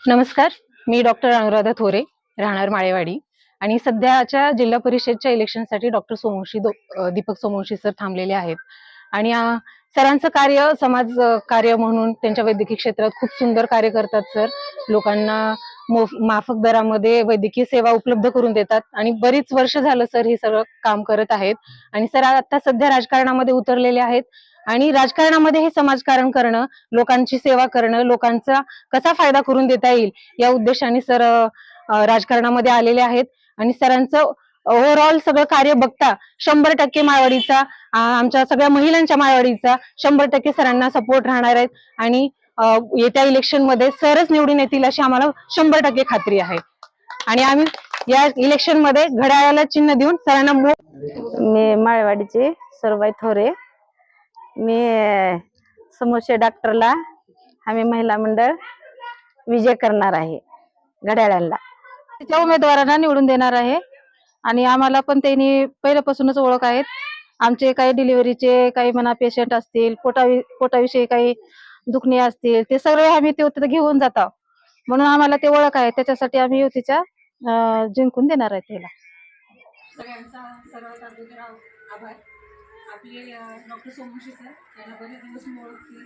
नमस्कार, मी डॉक्टर अनुराधा थोरे, राहणार माळेवाडी आणि सध्याच्या जिल्हा परिषदच्या इलेक्शनसाठी डॉक्टर दीपक सोमवंशी सर थांबलेले आहेत आणि सरांचं कार्य समाज कार्य म्हणून त्यांच्या वैद्यकीय क्षेत्रात खूप सुंदर कार्य करतात सर. लोकांना माफक दरामध्ये वैद्यकीय सेवा उपलब्ध करून देतात आणि बरीच वर्ष झालं सर हे सगळं काम करत आहेत आणि सर आता सध्या राजकारणामध्ये उतरलेले आहेत आणि राजकारणामध्ये हे समाजकारण करणं, लोकांची सेवा करणं, लोकांचा कसा फायदा करून देता येईल या उद्देशाने सर राजकारणामध्ये आलेले आहेत आणि सरांचं ओव्हरऑल सगळं कार्य बघता 100% माळवाडीचा, आमच्या सगळ्या महिलांच्या माळवाडीचा 100% सरांना सपोर्ट राहणार आहेत आणि येत्या इलेक्शन मध्ये सरच निवडून येतील अशी आम्हाला 100% खात्री आहे आणि आम्ही या इलेक्शन मध्ये घड्याळाला चिन्ह देऊन सरांना मी माळवाडीचे सरबाई थोरे. मी समोसे डॉक्टरला आम्ही महिला मंडळ विजय करणार आहे. घड्याळाला त्या उमेदवारांना निवडून देणार आहे आणि आम्हाला पण त्यांनी पहिल्यापासूनच ओळख आहेत. आमचे काही डिलिव्हरीचे काही म्हणा पेशंट असतील, पोटाविषयी काही दुखणे असतील, ते सगळे आम्ही ते घेऊन जातो म्हणून आम्हाला ते ओळख आहे. त्याच्यासाठी आम्ही युतीच्या जिंकून देणार आहे त्याला. सगळ्यांचा सर्वात अगोदर आभार. आपले डॉक्टर सोमवंशी सर यांना बरेच दिवस मी ओळखते,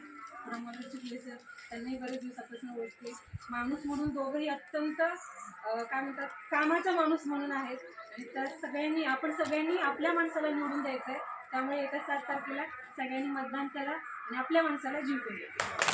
मनोज चिखले सर त्यांनाही बरेच दिवसापासून ओळखते. माणूस म्हणून दोघंही अत्यंत काय म्हणतात कामाचा माणूस म्हणून आहेत आणि त्या आपण सगळ्यांनी आपल्या माणसाला निवडून द्यायचं आहे. त्यामुळे येत्या 7 तारखेला सगळ्यांनी मतदान करा आणि आपल्या माणसाला जिंकून द्या.